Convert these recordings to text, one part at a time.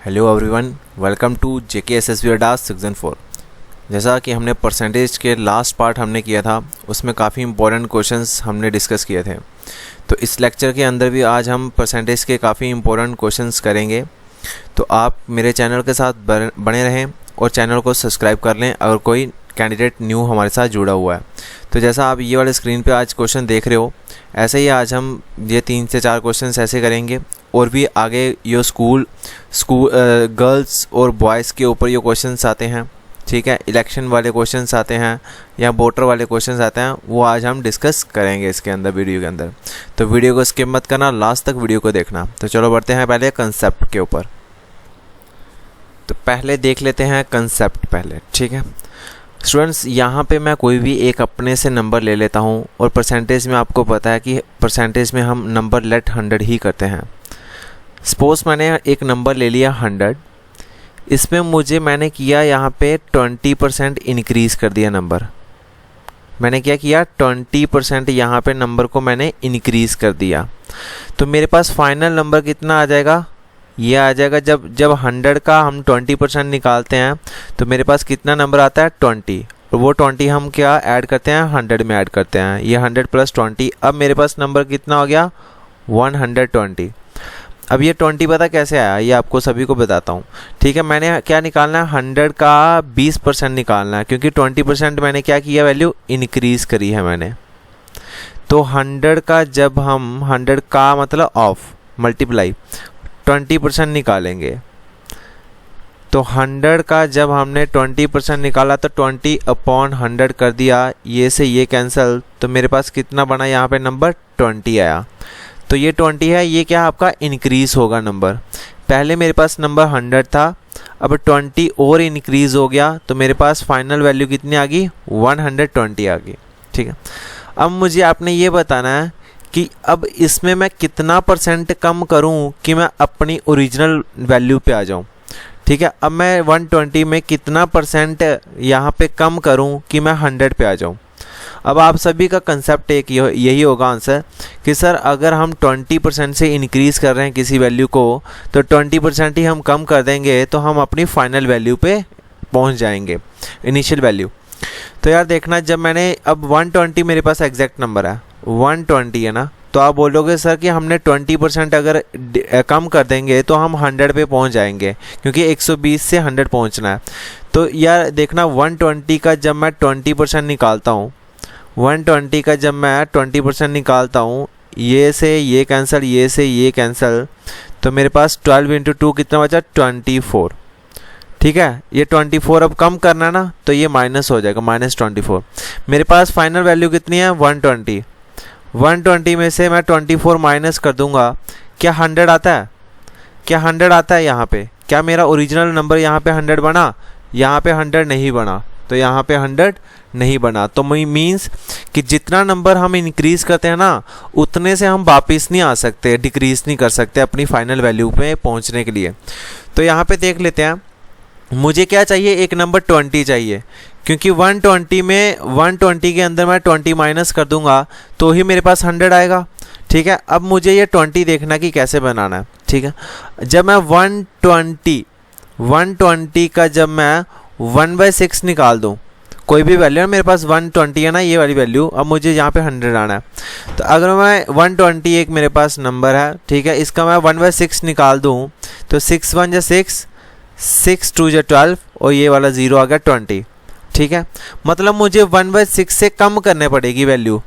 Hello everyone, welcome to JKSSB अड्डास section 4। जैसा कि हमने परसेंटेज के लास्ट पार्ट हमने किया था, उसमें काफ़ी इंपॉर्टेंट क्वेश्चंस हमने डिस्कस किए थे। तो इस लेक्चर के अंदर भी आज हम परसेंटेज के काफ़ी इंपॉर्टेंट क्वेश्चंस करेंगे। तो आप मेरे चैनल के साथ बने रहें और चैनल को सब्सक्राइब कर लें अगर कोई कैंडिडेट न्यू हमारे साथ जुड़ा हुआ है। तो जैसा आप ये वाले स्क्रीन पे आज क्वेश्चन देख रहे हो, ऐसे ही आज हम ये 3 से 4 क्वेश्चन ऐसे करेंगे और भी आगे ये स्कूल गर्ल्स और बॉयज़ के ऊपर ये क्वेश्चंस आते हैं, ठीक है। इलेक्शन वाले क्वेश्चंस आते हैं या वोटर वाले क्वेश्चंस आते हैं, वो आज हम डिस्कस करेंगे इसके अंदर, वीडियो के अंदर। तो वीडियो को स्किप मत करना, लास्ट तक वीडियो को देखना। तो चलो बढ़ते हैं पहले कंसेप्ट के ऊपर। तो पहले देख लेते हैं कंसेप्ट पहले, ठीक है स्टूडेंट्स। यहाँ पे मैं कोई भी एक अपने से नंबर ले लेता हूँ और परसेंटेज में आपको पता है कि परसेंटेज में हम नंबर लेट 100 ही करते हैं। सपोज मैंने एक नंबर ले लिया 100, इसमें मैंने किया यहाँ पे 20% इंक्रीज़ कर दिया नंबर। मैंने क्या किया 20% यहाँ पे नंबर को मैंने इंक्रीज़ कर दिया। तो मेरे पास फाइनल नंबर कितना आ जाएगा, ये आ जाएगा जब 100 का हम 20% निकालते हैं तो मेरे पास कितना नंबर आता है 20, और वो 20 हम क्या ऐड करते हैं 100 में ऐड करते हैं। ये 100 + 20, अब मेरे पास नंबर कितना हो गया 120। अब ये 20 पता कैसे आया, ये आपको सभी को बताता हूँ, ठीक है। मैंने क्या निकालना है 100 का 20% निकालना है, क्योंकि 20% मैंने क्या किया वैल्यू इंक्रीज़ करी है मैंने। तो 100 का जब हम 100 का मतलब ऑफ मल्टीप्लाई 20% निकालेंगे, तो 100 का जब हमने 20% निकाला तो 20/100 कर दिया, ये से ये कैंसिल, तो मेरे पास कितना बना यहाँ पे नंबर 20 आया। तो ये 20 है, ये क्या आपका इंक्रीज़ होगा नंबर। पहले मेरे पास नंबर 100 था, अब 20 और इंक्रीज़ हो गया, तो मेरे पास फाइनल वैल्यू कितनी आ गई 120 आ गई, ठीक है। अब मुझे आपने ये बताना है कि अब इसमें मैं कितना % कम करूं कि मैं अपनी ओरिजिनल वैल्यू पे आ जाऊं, ठीक है। अब मैं 120 में कितना % यहाँ पे कम करूं कि मैं 100 पे आ जाऊं। अब आप सभी का कंसेप्ट एक यही होगा आंसर कि सर अगर हम 20% से इंक्रीज़ कर रहे हैं किसी वैल्यू को, तो 20% ही हम कम कर देंगे तो हम अपनी फाइनल वैल्यू पे पहुँच जाएंगे, इनिशियल वैल्यू। तो यार देखना, जब मैंने अब 120 मेरे पास एग्जैक्ट नंबर है 120 है ना, तो आप बोलोगे सर कि हमने 20% अगर कम कर देंगे तो हम 100 पे पहुंच जाएंगे, क्योंकि 120 से 100 पहुंचना है। तो यार देखना 120 का जब मैं 20% निकालता हूँ, 120 का जब मैं 20% निकालता हूँ, ये से ये कैंसिल, ये से ये कैंसिल, तो मेरे पास 12 × 2 कितना बचा 24, ठीक है। ये 24 अब कम करना ना, तो ये माइनस हो जाएगा -24। मेरे पास फाइनल वैल्यू कितनी है 120। 120 में से मैं 24 माइनस कर दूंगा, क्या 100 आता है, क्या 100 आता है यहाँ पे? क्या मेरा ओरिजिनल नंबर यहाँ पे 100 बना? यहाँ पे 100 नहीं बना, तो यहाँ पे 100 नहीं बना। तो मीन्स कि जितना नंबर हम इंक्रीज़ करते हैं ना, उतने से हम वापस नहीं आ सकते, डिक्रीज़ नहीं कर सकते अपनी फाइनल वैल्यू पे पहुँचने के लिए। तो यहाँ पे देख लेते हैं, मुझे क्या चाहिए, एक नंबर 20 चाहिए, क्योंकि 120 के अंदर मैं 20 माइनस कर दूंगा तो ही मेरे पास 100 आएगा, ठीक है। अब मुझे ये 20 देखना कि कैसे बनाना है, ठीक है। जब मैं 120 का जब मैं 1/6 निकाल दूं, कोई भी वैल्यू है मेरे पास 120 है ना, ये वाली वैल्यू, अब मुझे यहाँ पे 100 आना है। तो अगर मैं 120 एक मेरे पास नंबर है, ठीक है, इसका मैं 1/6 निकाल दूँ, तो 6 × 1 = 6, 6 × 2 = 12, और ये वाला 0 आ गया 20, ठीक है। मतलब मुझे 1/6 से कम करने पड़ेगी वैल्यू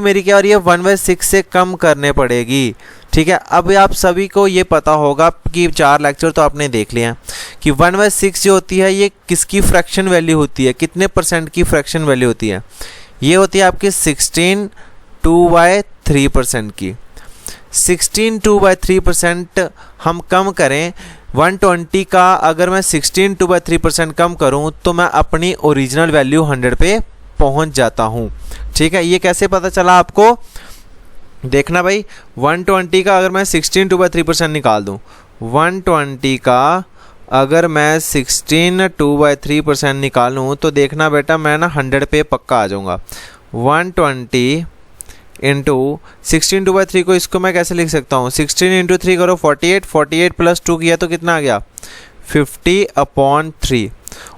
मेरी क्या हो रही है 1/6 से कम करने पड़ेगी, ठीक है। अब आप सभी को ये पता होगा कि 4 लेक्चर तो आपने देख लिया कि 1/6 जो होती है ये किसकी फ्रैक्शन वैल्यू होती है, कितने % की फ्रैक्शन वैल्यू होती है, ये होती है आपकी 16 2/3% की। 16 2/3% हम कम करें 120 का, अगर मैं 16 2/3% कम करूं तो मैं अपनी ओरिजिनल वैल्यू 100 पे पहुंच जाता हूं, ठीक है। ये कैसे पता चला आपको, देखना भाई, 120 का अगर मैं 16 2/3% निकाल दूं, 120 का अगर मैं 16 2/3% निकालूं तो देखना बेटा मैं ना 100 पे पक्का आ जाऊंगा। 120 इंटू 16 2/3 को इसको मैं कैसे लिख सकता हूँ, 16 इंटू 3 करो 48, 48 प्लस 2 किया तो कितना आ गया 50/3,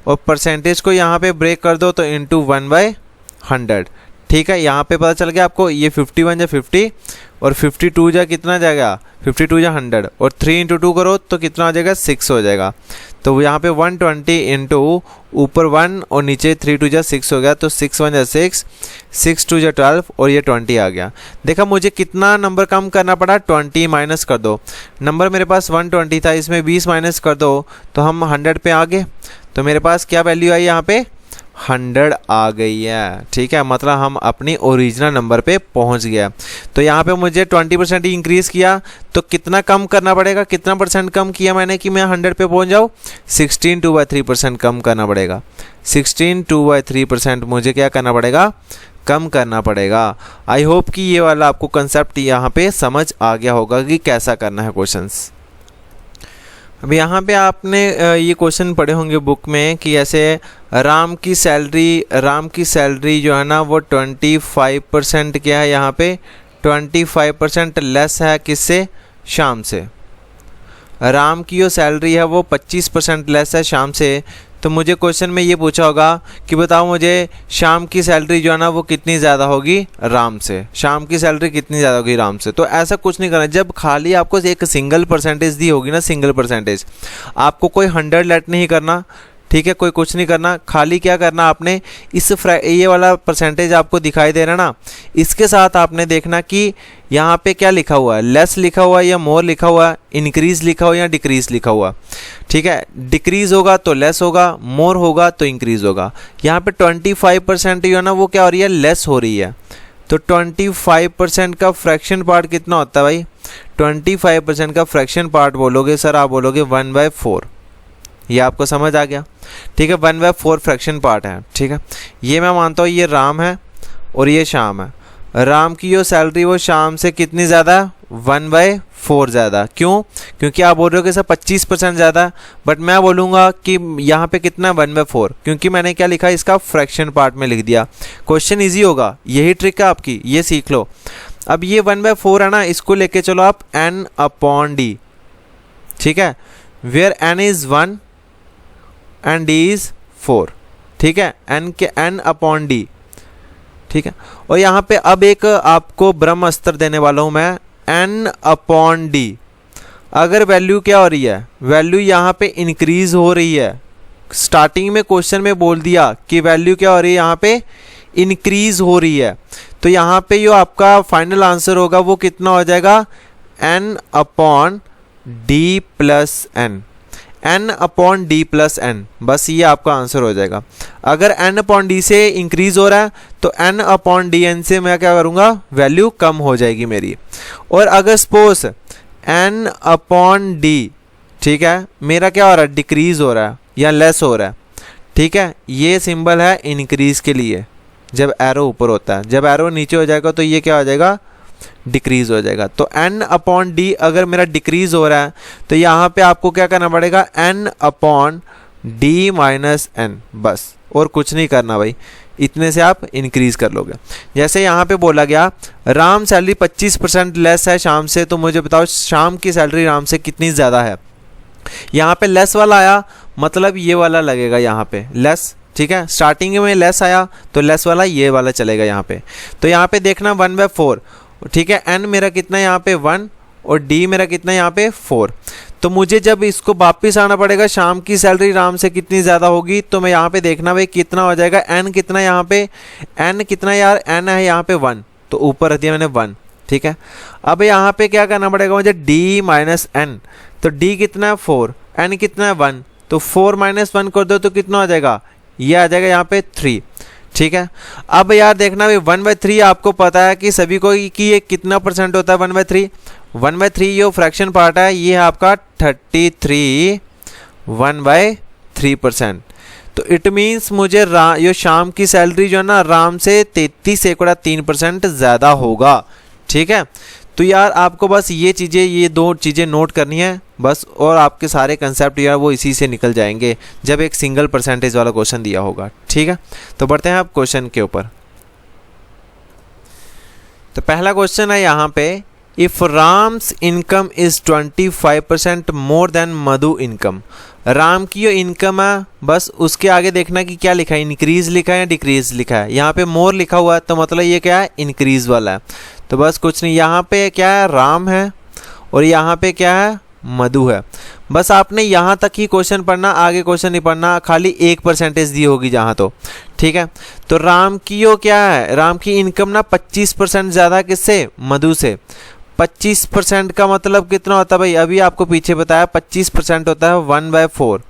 और परसेंटेज को यहाँ पे ब्रेक कर दो तो इंटू 1/100। ठीक है, यहाँ पे पता चल गया आपको, ये 51 जा 50 और 52 जा कितना जाएगा 52 जा 100, और 3 इंटू 2 करो तो कितना हो जाएगा 6 हो जाएगा। तो यहाँ पे 120 इंटू ऊपर 1 और नीचे 3 2 जा 6 हो गया, तो 6 1 जा 6, 6 2 जा 12 और ये 20 आ गया। देखा मुझे कितना नंबर कम करना पड़ा, 20 माइनस कर दो, नंबर मेरे पास 120 था, इसमें 20 माइनस कर दो तो हम 100 पे आ गए। तो मेरे पास क्या वैल्यू आई यहाँ पे 100 आ गई है। ठीक है, मतलब हम अपनी ओरिजिनल नंबर पे पहुंच गया। तो यहाँ पे मुझे 20% ही इंक्रीज़ किया, तो कितना कम करना पड़ेगा, कितना परसेंट कम किया मैंने कि मैं 100 पे पहुंच जाऊँ, 16 2/3% कम करना पड़ेगा। 16 2/3% मुझे क्या करना पड़ेगा, कम करना पड़ेगा। आई होप कि ये वाला आपको कंसेप्ट यहाँ पे समझ आ गया होगा कि कैसा करना है क्वेश्चंस। अब यहाँ पे आपने ये क्वेश्चन पढ़े होंगे बुक में कि ऐसे राम की सैलरी जो है ना वो 25% क्या है, यहाँ पे 25% लेस है किससे, श्याम से। राम की जो सैलरी है वो 25% लेस है श्याम से। तो मुझे क्वेश्चन में ये पूछा होगा कि बताओ मुझे श्याम की सैलरी जो है ना वो कितनी ज़्यादा होगी राम से, श्याम की सैलरी कितनी ज़्यादा होगी राम से। तो ऐसा कुछ नहीं करना, जब खाली आपको एक सिंगल परसेंटेज दी होगी ना, सिंगल परसेंटेज, आपको कोई 100 लेट नहीं करना। ठीक है, कोई कुछ नहीं करना, खाली क्या करना आपने, ये वाला परसेंटेज आपको दिखाई दे रहा ना, इसके साथ आपने देखना कि यहाँ पे क्या लिखा हुआ है, लेस लिखा हुआ है या मोर लिखा हुआ है, इंक्रीज लिखा हुआ है या डिक्रीज लिखा हुआ। ठीक है, डिक्रीज होगा तो लेस होगा, मोर होगा तो इंक्रीज होगा। यहाँ पे 25% जो है ना वो क्या हो रही है, लेस हो रही है। तो 25% का फ्रैक्शन पार्ट कितना होता है भाई, 25% का फ्रैक्शन पार्ट बोलोगे सर, आप बोलोगे 1/4। ये आपको समझ आ गया। ठीक है, 1/4 फ्रैक्शन पार्ट है। ठीक है, ये मैं मानता हूँ ये राम है और ये श्याम है। राम की जो सैलरी वो श्याम से कितनी ज़्यादा है, 1/4 ज़्यादा। क्यों, क्योंकि आप बोल रहे हो कि सर 25% ज़्यादा, बट मैं बोलूँगा कि यहाँ पे कितना 1/4, क्योंकि मैंने क्या लिखा इसका फ्रैक्शन पार्ट में लिख दिया। क्वेश्चन ईजी होगा, यही ट्रिक है आपकी, ये सीख लो। अब ये 1/4 है ना, इसको लेके चलो आप n/d। ठीक है, where n is 1 and d is 4। ठीक है, n/d। ठीक है, और यहाँ पे अब एक आपको ब्रह्म अस्त्र देने वाला हूँ मैं, n/d। अगर वैल्यू क्या हो रही है, वैल्यू यहाँ पे इंक्रीज हो रही है। स्टार्टिंग में क्वेश्चन में बोल दिया कि वैल्यू क्या हो रही है, यहाँ पे इंक्रीज हो रही है। तो यहाँ पे जो आपका फाइनल आंसर होगा वो कितना हो जाएगा, n/d + n, n/d + n, बस ये आपका आंसर हो जाएगा। अगर n/d से इंक्रीज हो रहा है तो n/dn से मैं क्या करूँगा, वैल्यू कम हो जाएगी मेरी। और अगर सपोज n/d, ठीक है, मेरा क्या हो रहा है, डिक्रीज हो रहा है या लेस हो रहा है। ठीक है, ये सिंबल है इंक्रीज के लिए जब एरो ऊपर होता है, जब एरो नीचे हो जाएगा तो ये क्या हो जाएगा, डिक्रीज हो जाएगा। तो n/d अगर मेरा डिक्रीज हो रहा है तो यहाँ पे आपको क्या करना पड़ेगा, n/d - n, बस, और कुछ नहीं करना भाई, इतने से आप इंक्रीज कर लोगे। जैसे यहाँ पे बोला गया राम सैलरी 25% लेस है शाम से, तो मुझे बताओ शाम की सैलरी राम से कितनी ज़्यादा है। यहाँ पे लेस वाला आया, मतलब ये वाला लगेगा यहाँ पे लेस। ठीक है, स्टार्टिंग में लेस आया तो लेस वाला ये वाला चलेगा यहाँ पे। तो यहाँ पे देखना 1/4। ठीक है, n मेरा कितना यहाँ पे 1 और d मेरा कितना यहाँ पे 4। तो मुझे जब इसको वापस आना पड़ेगा, शाम की सैलरी राम से कितनी ज़्यादा होगी, तो मैं यहाँ पे देखना भाई कितना हो जाएगा, n कितना यहाँ पे, n कितना यार, n है यहाँ पे 1, तो ऊपर रख दिया मैंने 1। ठीक है, अब यहाँ पे क्या करना पड़ेगा मुझे, d - n, तो d कितना है 4, n कितना है 1, तो 4 - 1 कर दो तो कितना हो जाएगा, ये आ जाएगा यहाँ पे 3। ठीक है, अब यार देखना भाई 1/3 आपको पता है कि सभी को कि ये कितना परसेंट होता है 1/3। 1/3 ये फ्रैक्शन पार्ट है, ये है आपका 33 1/3%। तो इट मीन्स मुझे ये शाम की सैलरी जो है ना राम से 33.3% ज़्यादा होगा। ठीक है, तो यार आपको बस ये दो चीज़ें नोट करनी है बस, और आपके सारे कंसेप्ट यार वो इसी से निकल जाएंगे जब एक सिंगल परसेंटेज वाला क्वेश्चन दिया होगा। ठीक है, तो बढ़ते हैं आप क्वेश्चन के ऊपर। तो पहला क्वेश्चन है यहाँ पे, if Ram's income is 25% more than Madhu income. Ram की जो इनकम है बस उसके आगे देखना कि क्या लिखा है, इंक्रीज लिखा है या डिक्रीज लिखा है। यहाँ पे मोर लिखा हुआ है तो मतलब ये क्या है, इंक्रीज वाला है। तो बस कुछ नहीं, यहाँ पे क्या है, राम है और यहाँ पे क्या है, मधु है। बस आपने यहाँ तक ही क्वेश्चन पढ़ना, आगे क्वेश्चन नहीं पढ़ना, खाली 1% दी होगी जहाँ तो, ठीक है। तो राम की जो क्या है, राम की इनकम ना 25% ज़्यादा किससे, मधु से। 25% का मतलब कितना होता है भाई, अभी आपको पीछे बताया 25% होता है 1/4,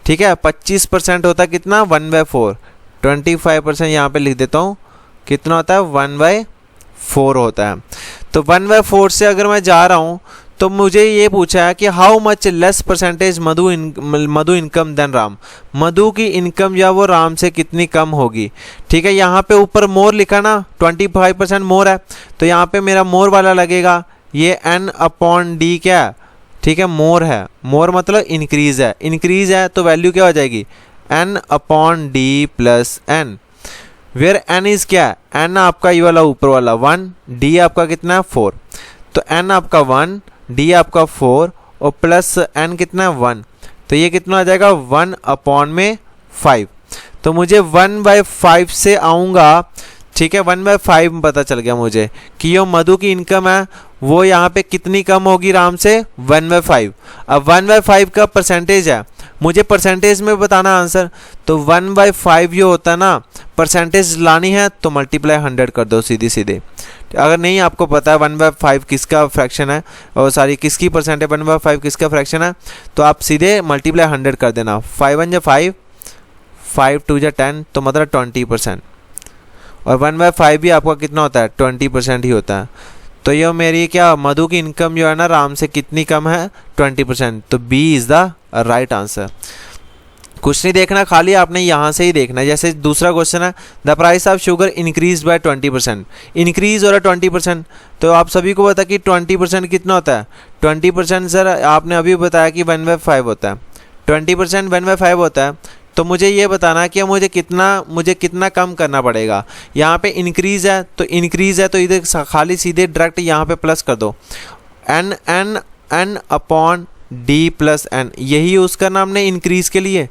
ठीक है। 25% होता है कितना, 1/4। 25% यहाँ पे लिख देता हूँ, कितना होता है, 1/4 होता है। तो 1/4 से अगर मैं जा रहा हूँ तो मुझे ये पूछा है कि how much less percentage Madhu income than Ram. Madhu की इनकम जो है वो राम से कितनी कम होगी, ठीक है। यहाँ पे ऊपर मोर लिखा ना, 25% मोर है, तो यहाँ पे मेरा मोर वाला लगेगा, ये n/d क्या है, ठीक है, मोर है। मोर मतलब इंक्रीज है, इंक्रीज है तो वैल्यू क्या हो जाएगी, n/d plus n, where n is क्या है, n आपका ये वाला ऊपर वाला 1, d आपका कितना है 4, तो n आपका 1, d आपका 4 और प्लस n कितना 1, तो ये कितना आ जाएगा 1/5। तो मुझे 1/5 से आऊँगा, ठीक है। 1/5 पता चल गया मुझे कि यो मधु की इनकम है वो यहाँ पे कितनी कम होगी राम से, 1/5। अब 1/5 का परसेंटेज है, मुझे परसेंटेज में बताना आंसर, तो 1/5 जो होता है ना, परसेंटेज लानी है तो मल्टीप्लाई 100 कर दो सीधी सीधे। अगर नहीं आपको पता है 1/5 किसका फ्रैक्शन है, और सॉरी किसकी परसेंट है, 1/5 किसका फ्रैक्शन है, तो आप सीधे मल्टीप्लाई 100 कर देना। 5 1 5, 5 2 10, तो मतलब 20%। और 1/5 भी आपका कितना होता है, 20% ही होता है। तो ये मेरी क्या, मधु की इनकम जो है ना राम से कितनी कम है, 20%। तो B is the right answer. कुछ नहीं देखना, खाली आपने यहाँ से ही देखना है। जैसे दूसरा क्वेश्चन है, the price of sugar increase by 20%। Increase हो रहा है 20%, तो आप सभी को पता कि 20% कितना होता है, 20% सर आपने अभी बताया कि 1/5 होता है, 20% 1/5 होता है। तो मुझे ये बताना है कि मुझे कितना कम करना पड़ेगा। यहाँ पे इंक्रीज है तो इधर खाली सीधे डायरेक्ट यहाँ पे प्लस कर दो, n/d प्लस n, यही यूज़ करना हमने इंक्रीज के लिए।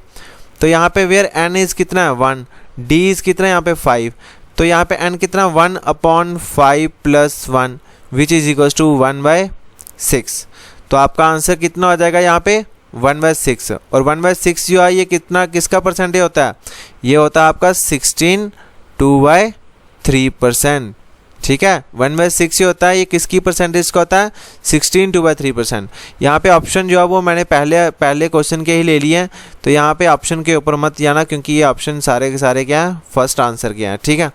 तो यहाँ पे वेयर n इज़ कितना है 1, d इज़ कितना है यहाँ पे 5, तो यहाँ पे n कितना 1/5 plus 1 which is equal to 1/6। तो आपका आंसर कितना हो जाएगा यहाँ पे 1/6। और 1/6 जो है ये किसका परसेंटेज होता है, ये होता है आपका 16 2/3%, ठीक है। 1/6 ये होता है, ये किसकी परसेंटेज का होता है, 16 2/3%। यहाँ पे ऑप्शन जो है वो मैंने पहले क्वेश्चन के ही ले लिए हैं, तो यहाँ पे ऑप्शन के ऊपर मत जाना क्योंकि ये ऑप्शन सारे के सारे क्या है, फर्स्ट आंसर क्या है, ठीक है।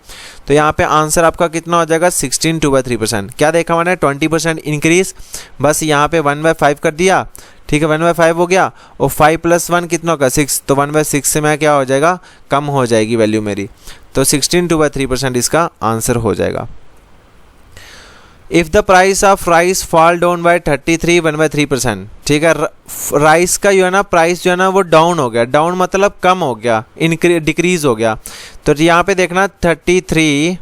तो यहाँ पे आंसर आपका कितना हो जाएगा 16 2/3%। क्या देखा मैंने 20% इंक्रीज, बस यहाँ पे 1/5 कर दिया, ठीक है, 1/5 हो गया और 5 + 1 कितना होगा 6, तो 1/6 से मैं क्या हो जाएगा, कम हो जाएगी वैल्यू मेरी। तो 16 2/3% इसका आंसर हो जाएगा। If the price of rice fall down by 33 1/3%, ठीक है। राइस का जो है ना प्राइस जो है ना वो डाउन हो गया, डाउन मतलब कम हो गया, डिक्रीज हो गया। तो यहाँ पे देखना 33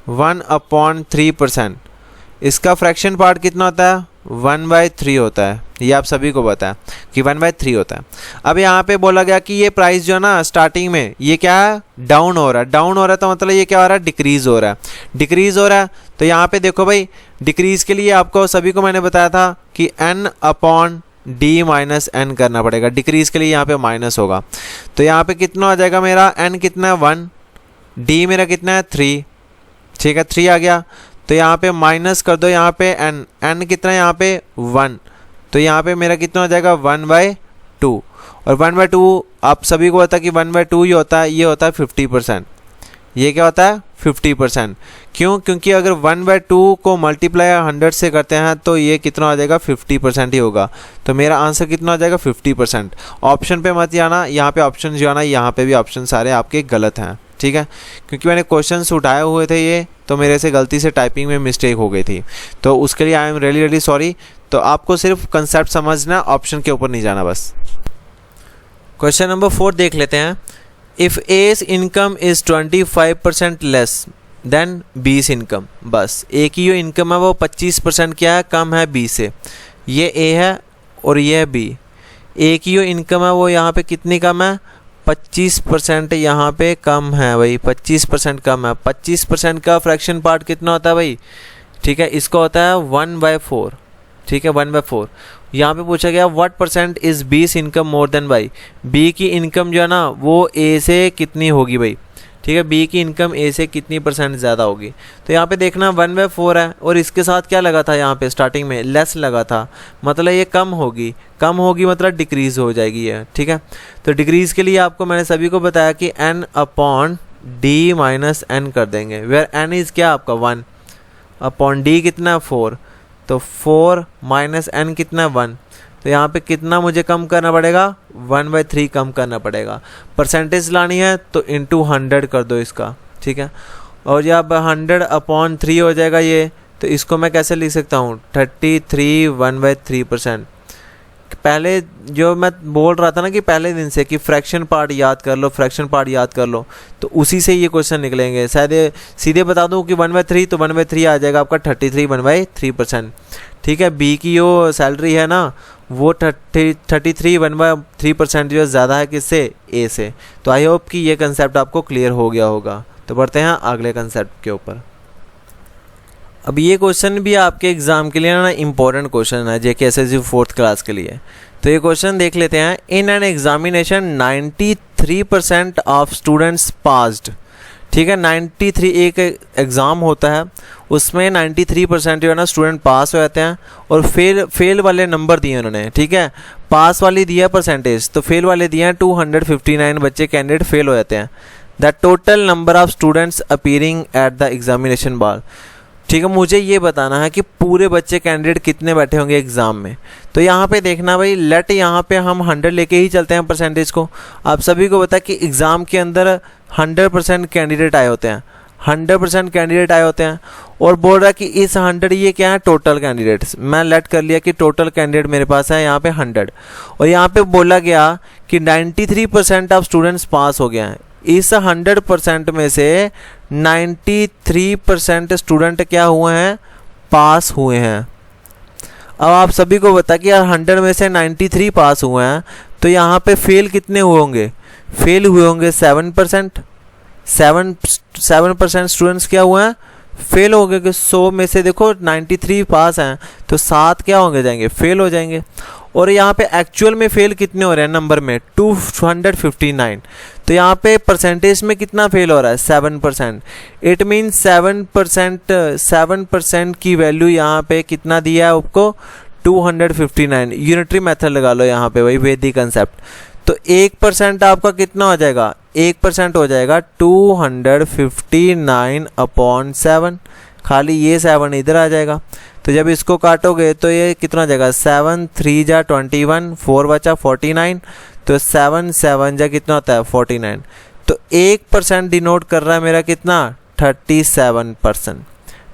1/3%, इसका फ्रैक्शन पार्ट कितना होता है 1/3 होता है, ये आप सभी को पता है कि 1/3 होता है। अब यहाँ पे बोला गया कि ये प्राइस जो है ना स्टार्टिंग में ये क्या है, डाउन हो रहा है, डाउन हो रहा है तो मतलब ये क्या हो रहा है, डिक्रीज हो रहा है, डिक्रीज हो रहा है। तो यहाँ पे देखो भाई, डिक्रीज के लिए आपको सभी को मैंने बताया था कि n/d माइनस n करना पड़ेगा, डिक्रीज के लिए यहाँ पे माइनस होगा। तो यहाँ पे कितना हो जाएगा मेरा, n कितना है 1, d मेरा कितना है 3, ठीक है 3 आ गया। तो यहाँ पे माइनस कर दो, यहाँ पे n कितना है यहाँ पे 1, तो यहाँ पे मेरा कितना हो जाएगा 1/2। और 1/2 आप सभी को पता है कि 1/2 ये होता है 50%, ये क्या होता है 50%। क्यों, क्योंकि अगर 1/2 को मल्टीप्लाई 100 से करते हैं तो ये कितना हो जाएगा 50% ही होगा। तो मेरा आंसर कितना हो जाएगा 50%। ऑप्शन पे मत जाना, यहाँ पे ऑप्शन जो है ना, यहाँ पे भी ऑप्शन सारे आपके गलत हैं, ठीक है, क्योंकि मैंने क्वेश्चंस उठाए हुए थे ये, तो मेरे से गलती से टाइपिंग में मिस्टेक हो गई थी, तो उसके लिए आई एम रियली सॉरी। तो आपको सिर्फ कंसेप्ट समझना, ऑप्शन के ऊपर नहीं जाना बस। क्वेश्चन नंबर 4 देख लेते हैं। If as income is 25% less, then 20 income, बस एक ही जो इनकम है वो 25% क्या है, कम है बी से। ये ए है और ये है बी। एक ही जो इनकम है वो यहाँ पे कितनी कम है, 25% यहाँ पे कम है भाई, 25% कम है। 25% का फ्रैक्शन पार्ट कितना होता है भाई, ठीक है, इसका होता है 1/4, ठीक है, 1/4। यहाँ पे पूछा गया what percent is B's income more than Y, B की इनकम जो है ना वो ए से कितनी होगी भाई, ठीक है, बी की इनकम ए से कितनी परसेंट ज़्यादा होगी। तो यहाँ पे देखना 1/4 है और इसके साथ क्या लगा था, यहाँ पे स्टार्टिंग में लेस लगा था, मतलब ये कम होगी, कम होगी मतलब डिक्रीज़ हो जाएगी ये, ठीक है। तो डिक्रीज़ के लिए आपको मैंने सभी को बताया कि n upon D minus n कर देंगे, वेयर n इज़ क्या आपका 1 अपॉन डी कितना 4, तो 4 माइनस n कितना 1, तो यहाँ पे कितना मुझे कम करना पड़ेगा, 1/3 कम करना पड़ेगा। परसेंटेज लानी है तो इंटू 100 कर दो इसका, ठीक है। और जब 100/3 हो जाएगा ये, तो इसको मैं कैसे लिख सकता हूँ, 33 1/3%। पहले जो मैं बोल रहा था ना कि पहले दिन से कि फ्रैक्शन पार्ट याद कर लो, फ्रैक्शन पार्ट याद कर लो, तो उसी से ये क्वेश्चन निकलेंगे। शायद सीधे बता दूं कि 1/3, तो 1/3 आ जाएगा आपका 33 1/3%, ठीक है। बी की जो सैलरी है ना वो 33 1/3% जो ज़्यादा है किससे, ए से। तो आई होप कि ये कंसेप्ट आपको क्लियर हो गया होगा। तो बढ़ते हैं अगले कंसेप्ट के ऊपर। अब ये क्वेश्चन भी आपके एग्जाम के लिए ना इम्पोर्टेंट क्वेश्चन है, जेके एसएससी 4th क्लास के लिए। तो ये क्वेश्चन देख लेते हैं। In an examination 93% of students passed, ठीक है, 93 एक एग्ज़ाम होता है उसमें 93% जो है ना स्टूडेंट पास हो जाते हैं, और फेल वाले नंबर दिए उन्होंने, ठीक है। पास वाली दिया परसेंटेज, तो फेल वाले दिए हैं 259 बच्चे कैंडिडेट फेल हो जाते हैं। The total number of students appearing at the examination ball, ठीक है, मुझे ये बताना है कि पूरे बच्चे कैंडिडेट कितने बैठे होंगे एग्ज़ाम में। तो यहाँ पे देखना भाई, लेट यहाँ पे हम 100 लेके ही चलते हैं परसेंटेज को। आप सभी को पता है कि एग्ज़ाम के अंदर 100% कैंडिडेट आए होते हैं, 100% कैंडिडेट आए होते हैं, और बोल रहा है कि इस 100 ये क्या है, टोटल कैंडिडेट्स। मैं लेट कर लिया कि टोटल कैंडिडेट मेरे पास है यहाँ पे 100, और यहाँ पे बोला गया कि 93% ऑफ स्टूडेंट्स पास हो गए हैं। इस 100% में से 93% स्टूडेंट क्या हुए हैं, पास हुए हैं। अब आप सभी को बता कि यार 100 में से 93 पास हुए हैं, तो यहाँ पे फेल कितने हुए होंगे, फेल हुए होंगे 7%। 7% स्टूडेंट्स क्या हुए हैं, फेल हो गए। कि 100 में से देखो 93 पास हैं, तो 7 क्या होंगे, जाएंगे फेल हो जाएंगे। और यहाँ पे एक्चुअल में फेल कितने हो रहे हैं नंबर में, 259। तो यहाँ पे परसेंटेज में कितना फेल हो रहा है, 7%। इट मीन 7% की वैल्यू यहाँ पे कितना दिया है आपको, 259। यूनिटरी मेथड लगा लो यहाँ पे भाई, वैदिक कंसेप्ट। तो 1% आपका कितना हो जाएगा, 1% हो जाएगा 259/7, खाली ये 7 इधर आ जाएगा। तो जब इसको काटोगे तो ये कितना जाएगा, 7 3 जा 21, 4 बचा 49, तो 7 7 जा कितना होता है 49। तो 1% डिनोट कर रहा है मेरा कितना, 37%,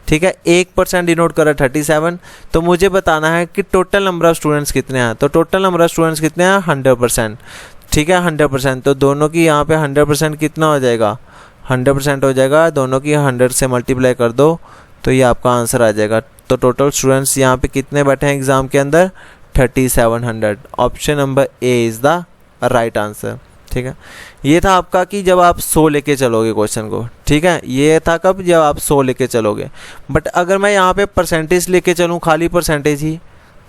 ठीक है, 1% डिनोट कर रहा है 37। तो मुझे बताना है कि टोटल नंबर ऑफ स्टूडेंट्स कितने हैं। तो टोटल नंबर ऑफ स्टूडेंट्स कितने हैं, 100%, ठीक है, 100%। तो दोनों की यहाँ पे 100% कितना हो जाएगा, 100% हो जाएगा। दोनों की 100 से मल्टीप्लाई कर दो तो ये आपका आंसर आ जाएगा। तो टोटल स्टूडेंट्स यहाँ पे कितने बैठे हैं एग्जाम के अंदर, 3700। Option number A is the right answer, ठीक है। ये था आपका कि जब आप 100 लेके चलोगे क्वेश्चन को, ठीक है, ये था कब, जब आप 100 लेके चलोगे। बट अगर मैं यहाँ पे परसेंटेज लेके चलूँ, खाली परसेंटेज ही,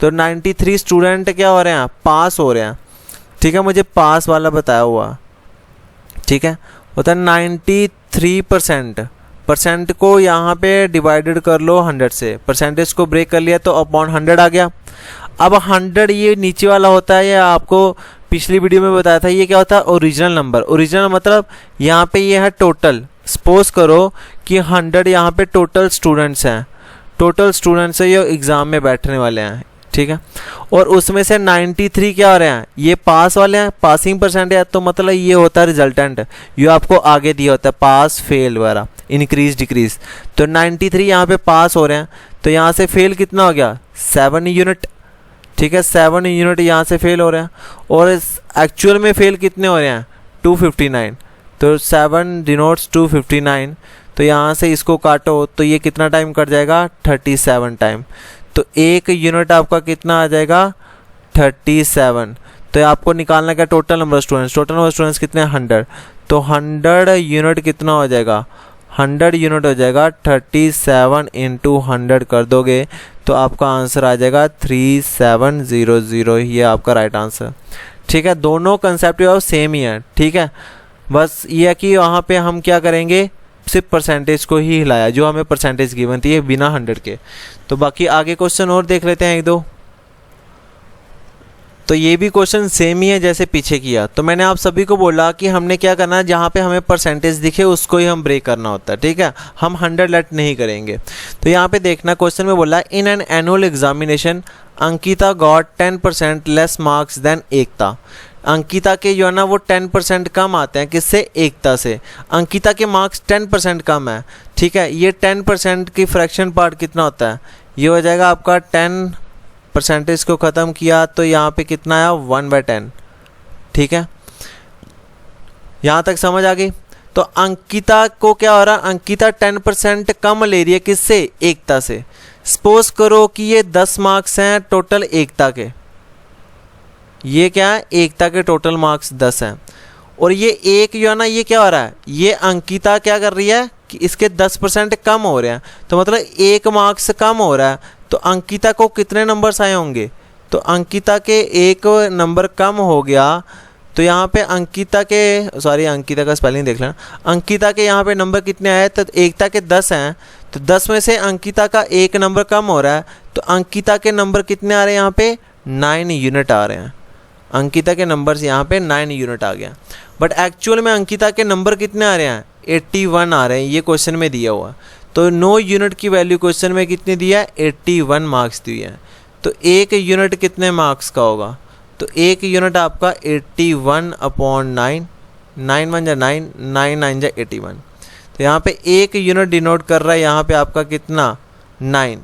तो 93 स्टूडेंट क्या हो रहे हैं, पास हो रहे हैं, ठीक है, मुझे पास वाला बताया हुआ, ठीक है, होता है 93%। परसेंट को यहाँ पे डिवाइडेड कर लो 100 से, परसेंटेज को ब्रेक कर लिया तो अपॉन 100 आ गया। अब 100 ये नीचे वाला होता है, ये आपको पिछली वीडियो में बताया था, ये क्या होता है, ओरिजिनल नंबर। ओरिजिनल मतलब यहाँ पे ये है टोटल। सपोज करो कि 100 यहाँ पे टोटल स्टूडेंट्स हैं, टोटल स्टूडेंट्स है ये एग्ज़ाम में बैठने वाले हैं, ठीक है, और उसमें से 93 क्या हो रहे हैं, ये पास वाले हैं, पासिंग परसेंट है, तो मतलब ये होता है रिजल्टेंट। ये आपको आगे दिया होता है पास फेल वगैरह, इंक्रीज डिक्रीज। तो 93 यहाँ पे पास हो रहे हैं, तो यहाँ से फेल कितना हो गया, 7 यूनिट, ठीक है, 7 यूनिट यहाँ से फेल हो रहे हैं। और एक्चुअल में फेल कितने हो रहे हैं, 259। तो 7 डिनोट्स 259, तो यहाँ से इसको काटो तो ये कितना टाइम कट जाएगा, 37 टाइम। तो 1 यूनिट आपका कितना आ जाएगा, 37। तो आपको निकालना क्या, total number students, total number students कितने हैं, 100। तो 100 यूनिट कितना हो जाएगा, 100 यूनिट हो जाएगा 37 इंटू 100 कर दोगे तो आपका आंसर आ जाएगा 3700। ये आपका राइट आंसर। ठीक है, दोनों कंसेप्ट ऑफ सेम ही है। ठीक है, बस ये है कि वहाँ पे हम क्या करेंगे, सिर्फ परसेंटेज को ही हिलाया, जो हमें परसेंटेज गिवन थी बिना 100 के। तो बाकी आगे क्वेश्चन और देख लेते हैं एक दो। तो ये भी क्वेश्चन सेम ही है जैसे पीछे किया। तो मैंने आप सभी को बोला कि हमने क्या करना है, जहाँ पे हमें परसेंटेज दिखे उसको ही हम ब्रेक करना होता है। ठीक है, हम 100 लेट नहीं करेंगे। तो यहाँ पे देखना, क्वेश्चन में बोला in an annual examination Ankita got 10% less marks than Ekta. Ankita के जो है ना वो 10% कम आते हैं, किससे, एकता से। अंकिता के मार्क्स 10% कम है। ठीक है, ये 10% की फ्रैक्शन पार्ट कितना होता है, ये हो जाएगा आपका 10 परसेंटेज को ख़त्म किया तो यहाँ पे कितना आया, 1/10। ठीक है, यहाँ तक समझ आ गई। तो अंकिता को क्या हो रहा है, अंकिता 10% कम ले रही है, किससे, एकता से। सपोज करो कि ये 10 मार्क्स हैं टोटल एकता के, ये क्या है, एकता के टोटल मार्क्स 10 हैं। और ये एक जो है ना, ये क्या हो रहा है, ये अंकिता क्या कर रही है कि इसके 10% कम हो रहे हैं, तो मतलब 1 मार्क्स कम हो रहा है। तो अंकिता को कितने नंबर्स आए होंगे, तो अंकिता के 1 नंबर कम हो गया। तो यहाँ पे अंकिता के, सॉरी अंकिता का स्पेलिंग देख लेना, अंकिता के यहाँ पे नंबर कितने आए, तो एकता के 10 हैं। तो 10 में से अंकिता का 1 नंबर कम हो रहा है, तो अंकिता के नंबर कितने आ रहे हैं, यहाँ पे 9 यूनिट आ रहे हैं। अंकिता के नंबर्स यहाँ पे 9 यूनिट आ गया। बट एक्चुअल में अंकिता के नंबर कितने आ रहे हैं, 81 आ रहे हैं, ये क्वेश्चन में दिया हुआ। तो 9 यूनिट की वैल्यू क्वेश्चन में कितनी दिया है, 81 मार्क्स दी है। तो 1 यूनिट कितने मार्क्स का होगा, तो 1 यूनिट आपका 81/9, 9 1 जा 9, 9 9 जा 81। तो यहाँ पे 1 यूनिट डिनोट कर रहा है यहाँ पे आपका कितना, 9।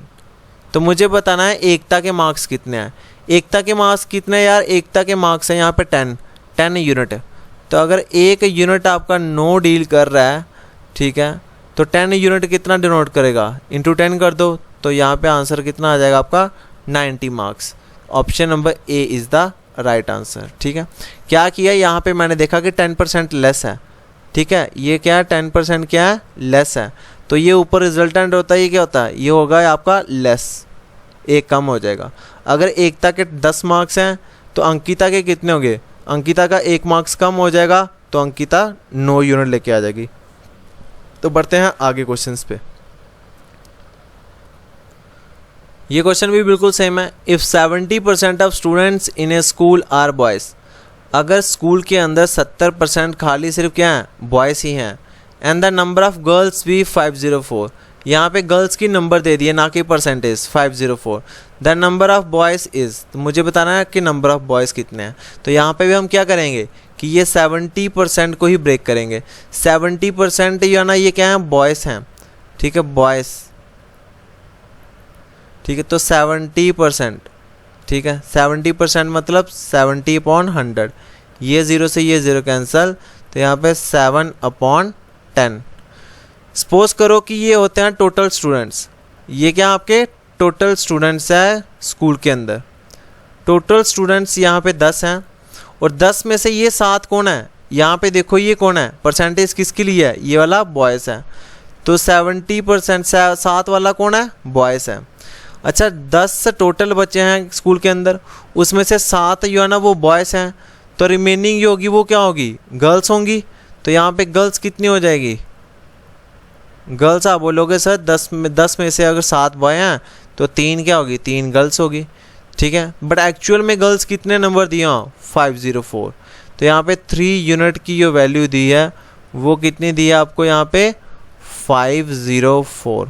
तो मुझे बताना है एकता के मार्क्स कितने हैं। एकता के मार्क्स कितने यार, एकता के मार्क्स हैं यहाँ पे 10 यूनिट। तो अगर 1 यूनिट आपका 9 डील कर रहा है, ठीक है, तो 10 यूनिट कितना डिनोट करेगा, इंटू 10 कर दो, तो यहाँ पे आंसर कितना आ जाएगा आपका, 90 marks. Option number A is the right answer. ठीक है, क्या किया यहाँ पे मैंने देखा कि 10% लेस है। ठीक है, ये क्या है, 10% क्या है, लेस है। तो ये ऊपर रिजल्टेंट होता है, ये क्या होता है, ये होगा आपका लेस, 1 कम हो जाएगा। अगर एकता के 10 मार्क्स हैं तो अंकिता के कितने होंगे, अंकिता का 1 मार्क्स कम हो जाएगा, तो अंकिता 9 यूनिट लेके आ जाएगी। तो बढ़ते हैं आगे क्वेश्चंस पे। ये क्वेश्चन भी बिल्कुल सेम है। If 70% of students in a school are boys, अगर स्कूल के अंदर 70% खाली सिर्फ क्या है, बॉयज़ ही हैं, and the number of girls भी 504, यहाँ पे गर्ल्स की नंबर दे दिए ना कि percentage, 504। The number of boys is, तो मुझे बताना है कि नंबर ऑफ बॉयज़ कितने हैं। तो यहाँ पे भी हम क्या करेंगे कि ये 70% को ही ब्रेक करेंगे। 70% या ना ये क्या है, बॉयज़ हैं। ठीक है, बॉयज़, ठीक है, तो 70%, ठीक है, 70% मतलब 70/100, ये 0 से ये 0 कैंसिल, तो यहाँ पे 7/10। सपोज करो कि ये होते हैं टोटल स्टूडेंट्स, ये क्या आपके टोटल स्टूडेंट्स है स्कूल के अंदर। टोटल स्टूडेंट्स यहाँ पे 10 हैं, और 10 में से ये 7 कौन है, यहाँ पे देखो ये कौन है, परसेंटेज किसके लिए है, ये वाला बॉयज़ है। तो 70% 7 वाला कौन है, बॉयज़ है। अच्छा, 10 टोटल बच्चे हैं स्कूल के अंदर, उसमें से 7 जो है ना वो बॉयज़ हैं, तो रिमेनिंग जो होगी वो क्या होगी, गर्ल्स होंगी। तो यहाँ पे गर्ल्स कितनी हो जाएगी, गर्ल्स आप बोलोगे सर 10 में से अगर 7 बॉय हैं तो 3 क्या होगी, 3 गर्ल्स होगी। ठीक है, बट एक्चुअल में गर्ल्स कितने नंबर दिए हो, 504। तो यहाँ पे 3 यूनिट की जो वैल्यू दी है वो कितनी दी है आपको, यहाँ पे 504।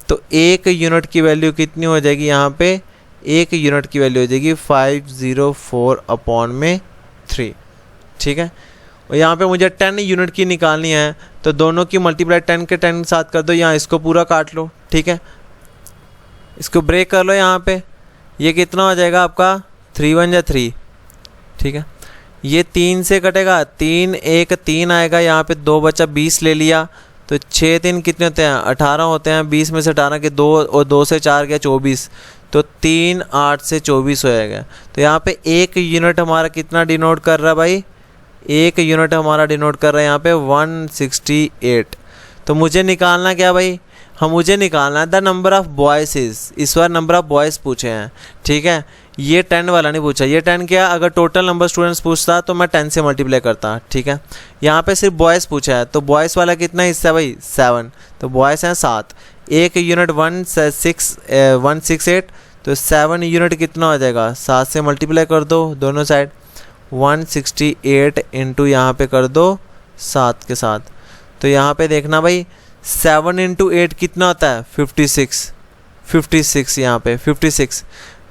तो 1 यूनिट की वैल्यू कितनी हो जाएगी, यहाँ पे 1 यूनिट की वैल्यू हो जाएगी 504/3। ठीक है, और यहाँ पे मुझे 10 यूनिट की निकालनी है, तो दोनों की मल्टीप्लाई 10 के 10 साथ कर दो, यहाँ इसको पूरा काट लो। ठीक है, इसको ब्रेक कर लो, यहाँ पे ये कितना हो जाएगा आपका, 3 1 जा 3। ठीक है, ये 3 से कटेगा, 3 1 3 आएगा, यहाँ पे 2 बचा 20 ले लिया, तो 6 3 कितने होते हैं 18 होते हैं, 20 में से 18 के 2 और 2 से 4 गया 24, तो 3 8 से 24 हो जाएगा। तो यहाँ पे एक यूनिट हमारा कितना डिनोट कर रहा है भाई, एक यूनिट हमारा डिनोट कर रहा है यहाँ पे 168। तो मुझे निकालना क्या भाई, मुझे निकालना है the number of boys is, इस बार नंबर ऑफ़ बॉयज़ पूछे हैं, ठीक है। ये 10 वाला नहीं पूछा, ये 10 क्या, अगर टोटल नंबर स्टूडेंट्स पूछता तो मैं 10 से मल्टीप्लाई करता, ठीक है। यहाँ पे सिर्फ बॉयज़ पूछा है, तो बॉयज़ वाला कितना हिस्सा है भाई 7, तो बॉयज़ हैं 7, एक यूनिट 168, तो 7 यूनिट कितना हो जाएगा, 7 से मल्टीप्लाई कर दो दोनों साइड, 168 इंटू यहाँ पे कर दो 7 के साथ। तो यहाँ पे देखना भाई 7 इंटू 8 कितना होता है 56 यहाँ पे 56,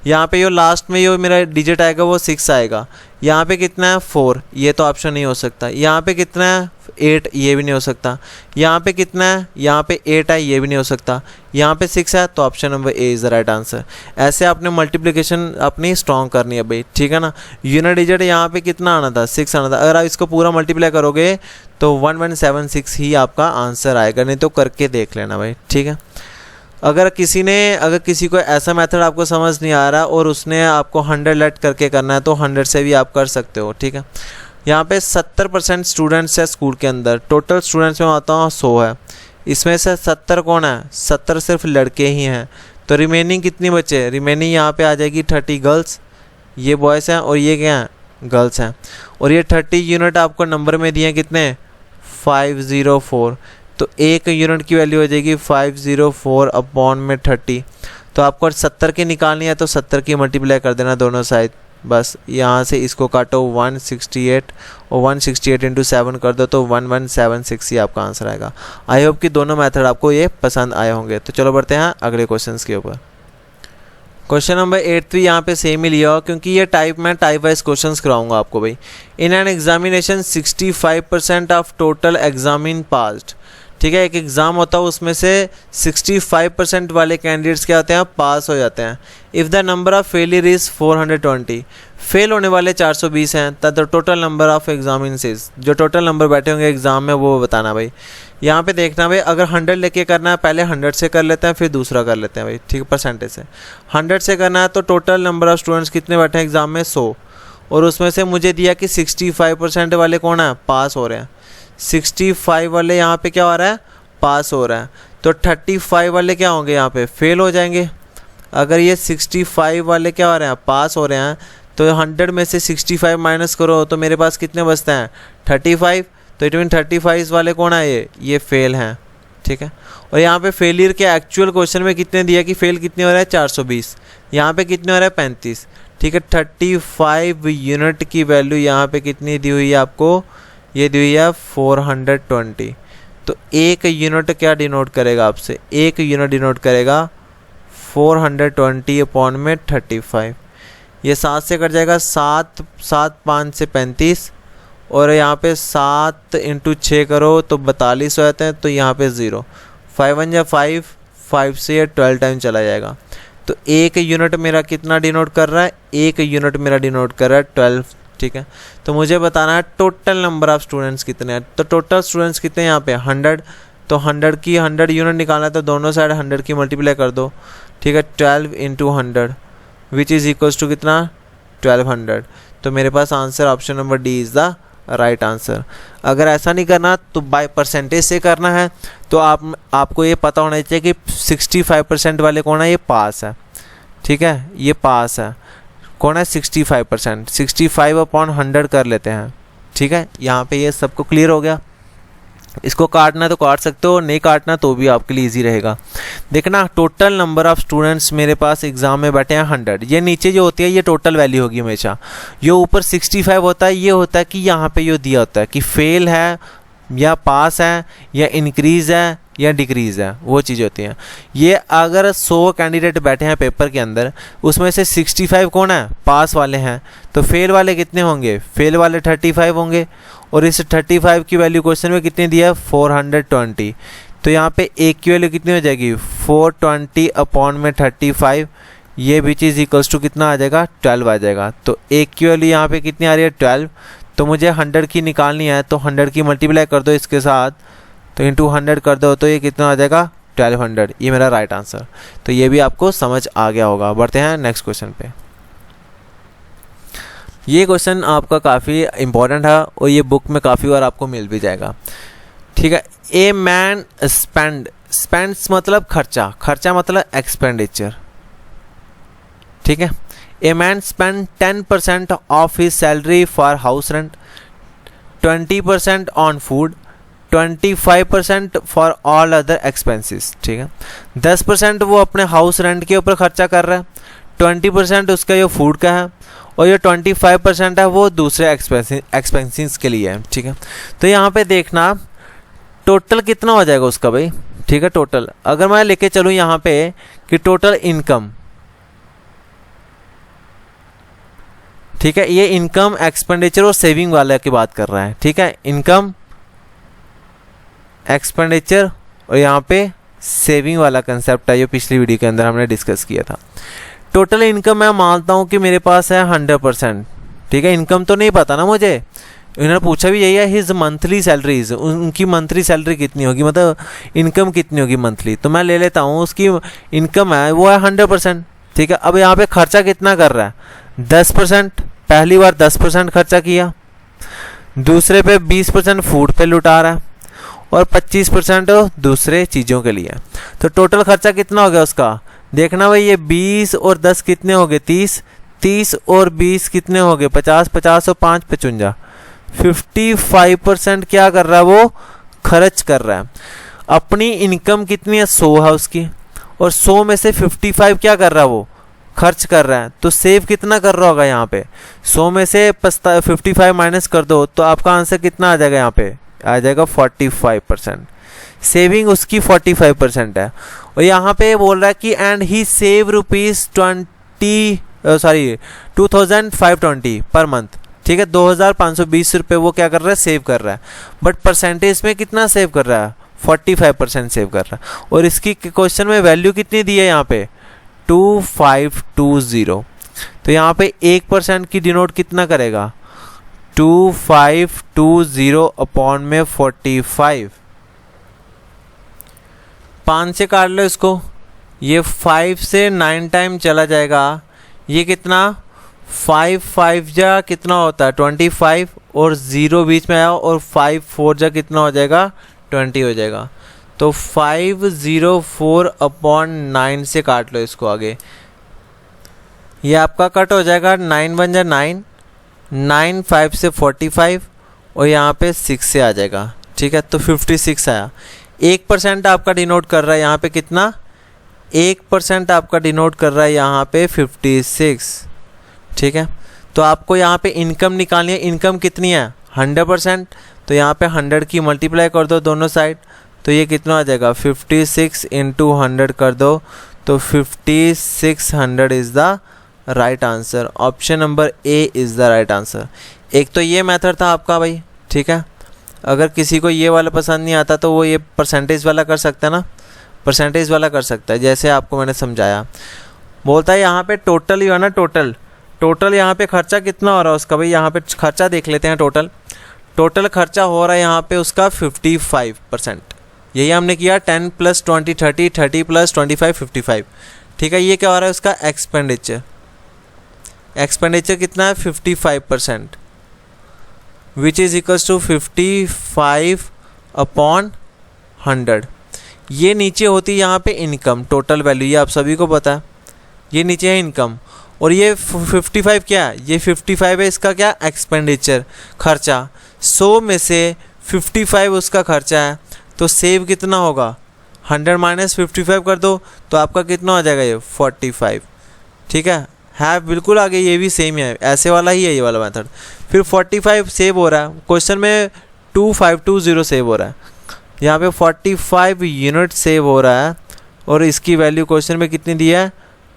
यहाँ पे यो लास्ट में यो मेरा डिजिट आएगा वो 6 आएगा। यहाँ पे कितना है 4, ये तो ऑप्शन नहीं हो सकता। यहाँ पे कितना है 8, ये भी नहीं हो सकता। यहाँ पे कितना है, यहाँ पे 8 है, ये भी नहीं हो सकता। यहाँ पे 6 है, तो option number A is the right answer. ऐसे आपने मल्टीप्लिकेशन अपनी स्ट्रॉन्ग करनी है भाई, ठीक है ना। यूनिट डिजिट यहाँ पे कितना आना था 6 आना था, अगर आप इसको पूरा मल्टीप्लाई करोगे तो 1176 ही आपका आंसर आएगा, नहीं तो करके देख लेना भाई, ठीक है। अगर किसी को ऐसा मेथड आपको समझ नहीं आ रहा और उसने आपको 100 लेट करके करना है तो 100 से भी आप कर सकते हो, ठीक है। यहाँ पे 70% स्टूडेंट्स है स्कूल के अंदर, टोटल स्टूडेंट्स में आता हूँ 100 है, इसमें से 70 कौन है, 70 सिर्फ लड़के ही हैं। तो रिमेनिंग कितनी बचे, रिमेनिंग यहाँ पे आ जाएगी 30 गर्ल्स, ये बॉयज़ हैं और ये क्या हैं गर्ल्स हैं। और ये 30 यूनिट आपको नंबर में दिए हैं कितने 504, तो एक यूनिट की वैल्यू हो जाएगी 504 अपॉन में 30। तो आपको 70 की निकालनी है तो 70 की मल्टीप्लाई कर देना दोनों साइड, बस यहाँ से इसको काटो 168 और 168 इंटू 7 कर दो तो 1176 ही आपका आंसर आएगा। आई होप कि दोनों मेथड आपको ये पसंद आए होंगे। तो चलो बढ़ते हैं अगले क्वेश्चंस के ऊपर। क्वेश्चन नंबर 8 भी यहाँ पे सेम ही लिया हो, क्योंकि ये मैं टाइप वाइज क्वेश्चंस कराऊंगा आपको भाई। In an examination 65% of total examine passed, ठीक है। एक एग्ज़ाम होता है उसमें से 65% वाले कैंडिडेट्स क्या होते हैं पास हो जाते हैं। If the number of failure is 420, fail होने वाले 420 हैं, तब the total number of examines is, जो टोटल नंबर बैठे होंगे एग्ज़ाम में वो बताना भाई। यहाँ पे देखना भाई, अगर 100 लेके करना है पहले 100 से कर लेते हैं फिर दूसरा कर लेते हैं भाई, ठीक है। परसेंटेज से 100 से करना है तो टोटल नंबर ऑफ़ स्टूडेंट्स कितने बैठे हैं एग्ज़ाम में 100, और उसमें से मुझे दिया कि 65% वाले कौन है पास हो रहे हैं, 65 वाले यहाँ पे क्या हो रहा है पास हो रहा है, तो 35 वाले क्या होंगे यहाँ पे फेल हो जाएंगे। अगर ये 65 वाले क्या हो रहे हैं पास हो रहे हैं, तो 100 में से 65 माइनस करो तो मेरे पास कितने बचते हैं 35, तो इट मीन 35 वाले कौन है ये फेल हैं, ठीक है। और यहाँ पे फेलियर के एक्चुअल क्वेश्चन में कितने दिया कि फेल कितने हो रहा है 420, यहाँ पे कितने हो रहा है 35, ठीक है। 35 यूनिट की वैल्यू यहाँ पे कितनी दी हुई है आपको, ये दी हुई है 420। तो एक यूनिट क्या डिनोट करेगा आपसे, एक यूनिट डिनोट करेगा 420 अपॉन में 35, ये 7 से कट जाएगा, 7 5 से 35, और यहाँ पे 7 इंटू 6 करो तो 42 हो जाते हैं, तो यहाँ पे 0, 5 1 जा 5 से ये 12 टाइम चला जाएगा। तो एक यूनिट मेरा कितना डिनोट कर रहा है, एक यूनिट मेरा डिनोट कर रहा है 12, ठीक है। तो मुझे बताना है टोटल नंबर ऑफ स्टूडेंट्स कितने हैं, तो टोटल स्टूडेंट्स कितने हैं यहाँ पे 100, तो 100 की 100 यूनिट निकालना है तो दोनों साइड 100 की मल्टीप्लाई कर दो, ठीक है। 12 into 100 which is equals to कितना 1200, तो मेरे पास answer option number D is the right answer. अगर ऐसा नहीं करना तो बाय परसेंटेज से करना है, तो आपको ये पता होना चाहिए कि 65% वाले कौन है ये पास है, ठीक है, ये पास है कौन है 65%, 65 अपॉन 100 कर लेते हैं, ठीक है। यहाँ पे ये सबको क्लियर हो गया। इसको काटना तो काट सकते हो, नहीं काटना तो भी आपके लिए इजी रहेगा। देखना टोटल नंबर ऑफ स्टूडेंट्स मेरे पास एग्जाम में बैठे हैं 100, ये नीचे जो होती है ये टोटल वैल्यू होगी हमेशा, ये ऊपर 65 होता है, ये होता है कि यहाँ पे ये दिया होता है कि फेल है या पास है या इंक्रीज़ है या डिक्रीज़ है, वो चीज़ होती हैं। ये अगर 100 कैंडिडेट बैठे हैं पेपर के अंदर, उसमें से 65 कौन है पास वाले हैं, तो फेल वाले कितने होंगे, फेल वाले 35 होंगे, और इस 35 की वैल्यू क्वेश्चन में कितनी दिया है 420, तो यहाँ पे एक की वैल्यू कितनी हो जाएगी 420 अपॉन में 35, ये भी चीज़ इक्वल्स टू कितना आ जाएगा 12 आ जाएगा। तो एक की वैल्यू यहाँ पे कितनी आ रही है 12, तो मुझे 100 की निकालनी है, तो 100 की मल्टीप्लाई कर दो इसके साथ, तो इंटू 100 कर दो तो ये कितना आ जाएगा 1200। ये मेरा राइट आंसर। तो ये भी आपको समझ आ गया होगा। बढ़ते हैं नेक्स्ट क्वेश्चन पे। ये क्वेश्चन आपका काफ़ी इंपॉर्टेंट है और ये बुक में काफ़ी बार आपको मिल भी जाएगा। ठीक है, ए मैन स्पेंड्स मतलब खर्चा, खर्चा मतलब एक्सपेंडिचर। ठीक है, a man spend 10% of his salary for house rent, 20% on food, 25% for all other expenses. ठीक है, 10% वो अपने हाउस रेंट के ऊपर खर्चा कर रहा है, 20% उसका ये फूड का है और ये 25% है वो दूसरे एक्सपेंसेस के लिए है। ठीक है, तो यहाँ पे देखना टोटल कितना हो जाएगा उसका भाई। ठीक है, टोटल अगर मैं लेके चलूँ यहाँ पे कि टोटल इनकम, ठीक है, ये इनकम एक्सपेंडिचर और सेविंग वाले की बात कर रहा है। ठीक है, इनकम एक्सपेंडिचर और यहाँ पे सेविंग वाला कंसेप्ट है, जो पिछली वीडियो के अंदर हमने डिस्कस किया था। टोटल इनकम मैं मानता हूँ कि मेरे पास है 100%। ठीक है, इनकम तो नहीं पता ना मुझे, इन्होंने पूछा भी यही है, हिज मंथली सैलरीज, उनकी मंथली सैलरी कितनी होगी, मतलब इनकम कितनी होगी मंथली। तो मैं ले लेता हूँ उसकी इनकम है वो है 100%। ठीक है, अब यहाँ पे खर्चा कितना कर रहा है 10%, पहली बार 10% खर्चा किया, दूसरे पे 20% फूड पे लुटा रहा है और 25% दूसरे चीज़ों के लिए। तो टोटल खर्चा कितना हो गया उसका, देखना भाई, ये 20 और 10 कितने हो गए 30, 30 और 20 कितने हो गए 50, 50 और 5 55, 55% क्या कर रहा है वो खर्च कर रहा है। अपनी इनकम कितनी है 100 है उसकी, और 100 में से 55 क्या कर रहा है वो खर्च कर रहा है। तो सेव कितना कर रहा होगा यहाँ पे, 100 में से 55 माइनस कर दो तो आपका आंसर कितना आ जाएगा, यहाँ पे आ जाएगा 45%। सेविंग उसकी 45% है। और यहाँ पे बोल रहा है कि and he save ₹2520 per month. ठीक है, 2520 रुपये वो क्या कर रहा है सेव कर रहा है, बट परसेंटेज में कितना सेव कर रहा है 45% सेव कर रहा है। और इसकी क्वेश्चन में वैल्यू कितनी दी है यहाँ पे 2520। तो यहाँ पे 1% की डिनोट कितना करेगा 2520 अपॉन में 45, 5 से काट लो इसको, ये 5 से 9 टाइम चला जाएगा, ये कितना 5 5 जा कितना होता है 25 और 0 बीच में आया और 5 4 जा कितना हो जाएगा 20 हो जाएगा। तो 504 अपॉन 9 से काट लो इसको आगे, ये आपका कट हो जाएगा 9 1 जा 9, 9 5 से 45 और यहाँ पे 6 से आ जाएगा। ठीक है, तो 56 आया। 1% आपका डिनोट कर रहा है यहाँ पे कितना, 1% आपका डिनोट कर रहा है यहाँ पे 56। ठीक है, तो आपको यहाँ पे इनकम निकालनी है, इनकम कितनी है 100%, तो यहाँ पे 100 की मल्टीप्लाई कर दो दोनों साइड, तो ये कितना आ जाएगा 56 इंटू 100 कर दो, तो 5600 is the right answer. Option number A is the right answer. एक तो ये मेथड था आपका भाई। ठीक है, अगर किसी को ये वाला पसंद नहीं आता तो वो ये परसेंटेज वाला कर सकता है ना, परसेंटेज वाला कर सकता है, जैसे आपको मैंने समझाया। बोलता है यहाँ पे टोटल ही है ना, टोटल यहाँ पे खर्चा कितना हो रहा है उसका, भाई यहाँ पे खर्चा देख लेते हैं। टोटल खर्चा हो रहा है यहाँ पे उसका 55%। यही हमने किया 10 + 20 30, 30 + 25 55। ठीक है, ये क्या हो रहा है उसका एक्सपेंडिचर कितना है 55%, which is equals to 55 upon 100। ये नीचे होती है यहाँ पे इनकम टोटल वैल्यू, ये आप सभी को पता है, ये नीचे है इनकम, और ये 55 क्या है, ये 55 है इसका क्या एक्सपेंडिचर खर्चा। 100 में से 55 उसका खर्चा है, तो सेव कितना होगा 100 माइनस 55 कर दो तो आपका कितना हो जाएगा ये 45। ठीक है बिल्कुल आगे ये भी सेम है, ऐसे वाला ही है ये वाला मेथड। फिर 45 सेव हो रहा है, क्वेश्चन में 2520 सेव हो रहा है, यहाँ पे 45 यूनिट सेव हो रहा है और इसकी वैल्यू क्वेश्चन में कितनी दी है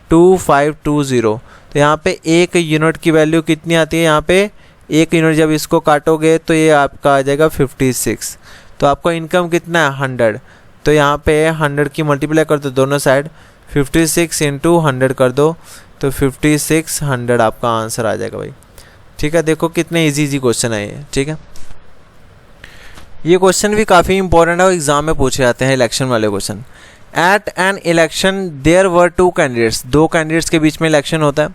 2520। तो यहाँ पे 1 यूनिट की वैल्यू कितनी आती है, यहाँ पे 1 यूनिट जब इसको काटोगे तो ये आपका आ जाएगा 56। तो आपका इनकम कितना है 100, तो यहाँ पे 100 की मल्टीप्लाई कर दो दोनों साइड, 56 इंटू 100 कर दो तो 5600 आपका आंसर आ जाएगा भाई। ठीक है, देखो कितने इजी क्वेश्चन है ये। ठीक है, ये क्वेश्चन भी काफ़ी इंपॉर्टेंट है और एग्जाम में पूछे जाते हैं, इलेक्शन वाले question. At an election there were 2 candidates, 2 candidates के बीच में इलेक्शन होता है।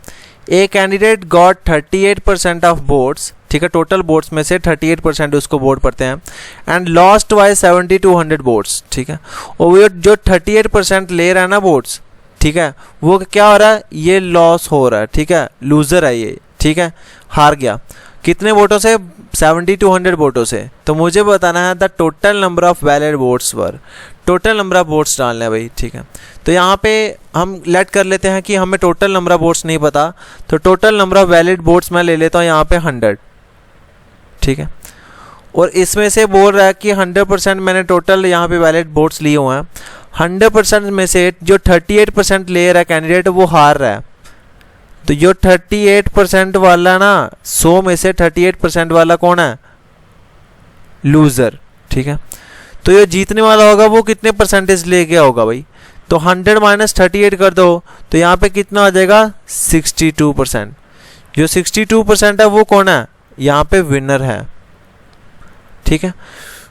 A candidate got 38% of votes, ठीक है, टोटल वोट्स में से 38% उसको वोट पड़ते हैं, एंड लॉस्ट बाय 7200 वोट्स, ठीक है। और वो जो 38% ले रहा है ना वोट्स, ठीक है, वो क्या हो रहा है, ये लॉस हो रहा है, ठीक है, लूजर है ये, ठीक है, हार गया। कितने वोटों से, 7200 वोटों से। तो मुझे बताना है the total number of valid votes were, total number of votes डालना है भाई, ठीक है। तो यहाँ पे हम लेट कर लेते हैं कि हमें टोटल नंबर ऑफ वोट्स नहीं पता, तो total number of valid votes मैं ले लेता हूँ यहाँ पे 100, ठीक है। और इसमें से बोल रहा है कि 100% मैंने टोटल यहाँ पे वैलिड वोट्स लिए हुए हैं। 100% में से जो 38% ले रहा है कैंडिडेट वो हार रहा है। तो जो 38% वाला ना, 100 में से 38% वाला कौन है, लूजर, ठीक है। तो ये जीतने वाला होगा वो कितने परसेंटेज ले गया होगा भाई, तो 100 माइनस 38 कर दो तो यहाँ पे कितना आ जाएगा, 62%। जो 62% है वो कौन है, यहाँ पे विनर है, ठीक है।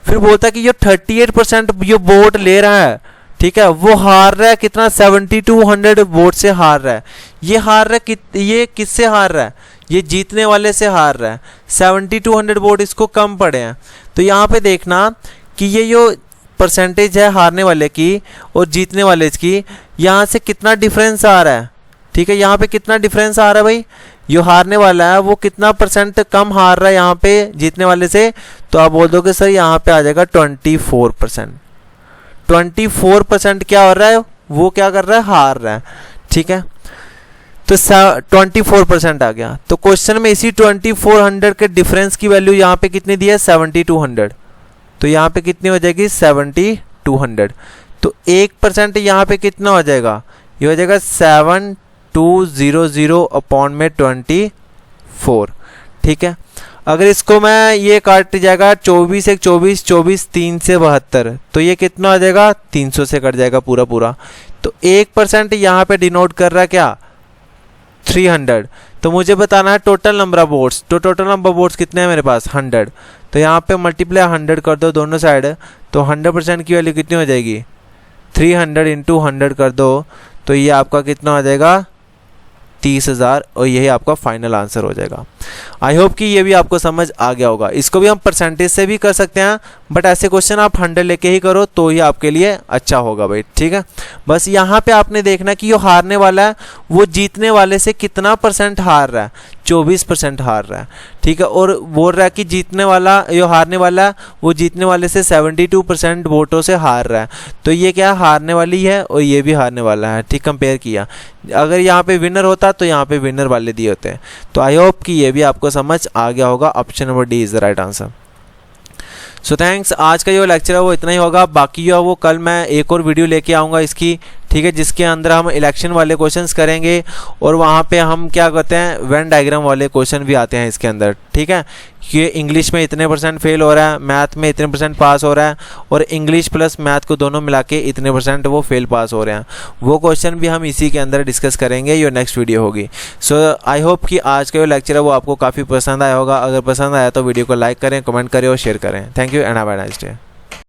फिर बोलता है कि जो 38% जो वोट ले रहा है, ठीक है, वो हार रहा है कितना, 7200 वोट से हार रहा है। ये हार रहा है ये किससे हार रहा है, ये जीतने वाले से हार रहा है। 7200 वोट इसको कम पड़े हैं। तो यहाँ पे देखना कि ये जो परसेंटेज है हारने वाले की और जीतने वाले की, यहाँ से कितना डिफरेंस आ रहा है, ठीक है। यहाँ पे कितना डिफरेंस आ रहा है भाई, जो हारने वाला है वो कितना परसेंट कम हार रहा है यहाँ पे जीतने वाले से। तो आप बोल दोगे सर यहाँ पे आ जाएगा 24%। 24% क्या हो रहा है, वो क्या कर रहा है, हार रहा है, ठीक है। तो 24% आ गया। तो क्वेश्चन में इसी 2400 के डिफरेंस की वैल्यू यहाँ पे कितनी दी है, 7200। तो यहाँ पे कितनी हो जाएगी, 7200। तो 1% यहाँ पे कितना हो जाएगा, ये हो जाएगा 7200 अपॉन में 24, ठीक है। अगर इसको मैं ये काट जाएगा 24 1 24 24 3 से 72, तो ये कितना आ जाएगा, 300 से कट जाएगा पूरा पूरा। तो 1% यहाँ पे डिनोट कर रहा है क्या, 300। तो मुझे बताना है टोटल नंबर ऑफ वोट्स। तो टोटल नंबर ऑफ वोट्स कितने हैं मेरे पास, 100। तो यहाँ पे मल्टीप्लाई 100 कर दो दोनों साइड, तो 100% की वैल्यू कितनी हो जाएगी, 300 इंटू 100 कर दो, तो ये आपका कितना हो जाएगा, 30,000। और यही आपका फाइनल आंसर हो जाएगा। आई होप कि ये भी आपको समझ आ गया होगा। इसको भी हम परसेंटेज से भी कर सकते हैं, बट ऐसे क्वेश्चन आप 100 लेके ही करो तो ही आपके लिए अच्छा होगा भाई, ठीक है। बस यहाँ पे आपने देखना कि जो हारने वाला है वो जीतने वाले से कितना परसेंट हार रहा है, 24% हार रहा है, ठीक है। और बोल रहा है कि जीतने वाला, जो हारने वाला है वो जीतने वाले से 72% वोटों से हार रहा है। तो ये क्या हारने वाली है और ये भी हारने वाला है, ठीक। कंपेयर किया, अगर यहाँ पे विनर होता तो यहाँ पे विनर वाले दिए होते हैं। तो आई होप कि ये भी आपको समझ आ गया होगा। Option number D is the right answer. So thanks. आज का जो लेक्चर है वो इतना ही होगा। बाकी जो है वो कल मैं एक और वीडियो लेके आऊँगा इसकी, ठीक है, जिसके अंदर हम इलेक्शन वाले क्वेश्चंस करेंगे और वहाँ पे हम क्या करते हैं, वेन डायग्राम वाले क्वेश्चन भी आते हैं इसके अंदर, ठीक है। कि इंग्लिश में इतने % फेल हो रहा है, मैथ में इतने % पास हो रहा है, और इंग्लिश प्लस मैथ को दोनों मिला के इतने % वो फेल पास हो रहे हैं। वो क्वेश्चन भी हम इसी के अंदर डिस्कस करेंगे, ये नेक्स्ट वीडियो होगी। सो आई होप कि आज का जो लेक्चर है वो आपको काफ़ी पसंद आया होगा। अगर पसंद आया तो वीडियो को लाइक करें, कमेंट करें और शेयर करें। Thank you and have a nice day.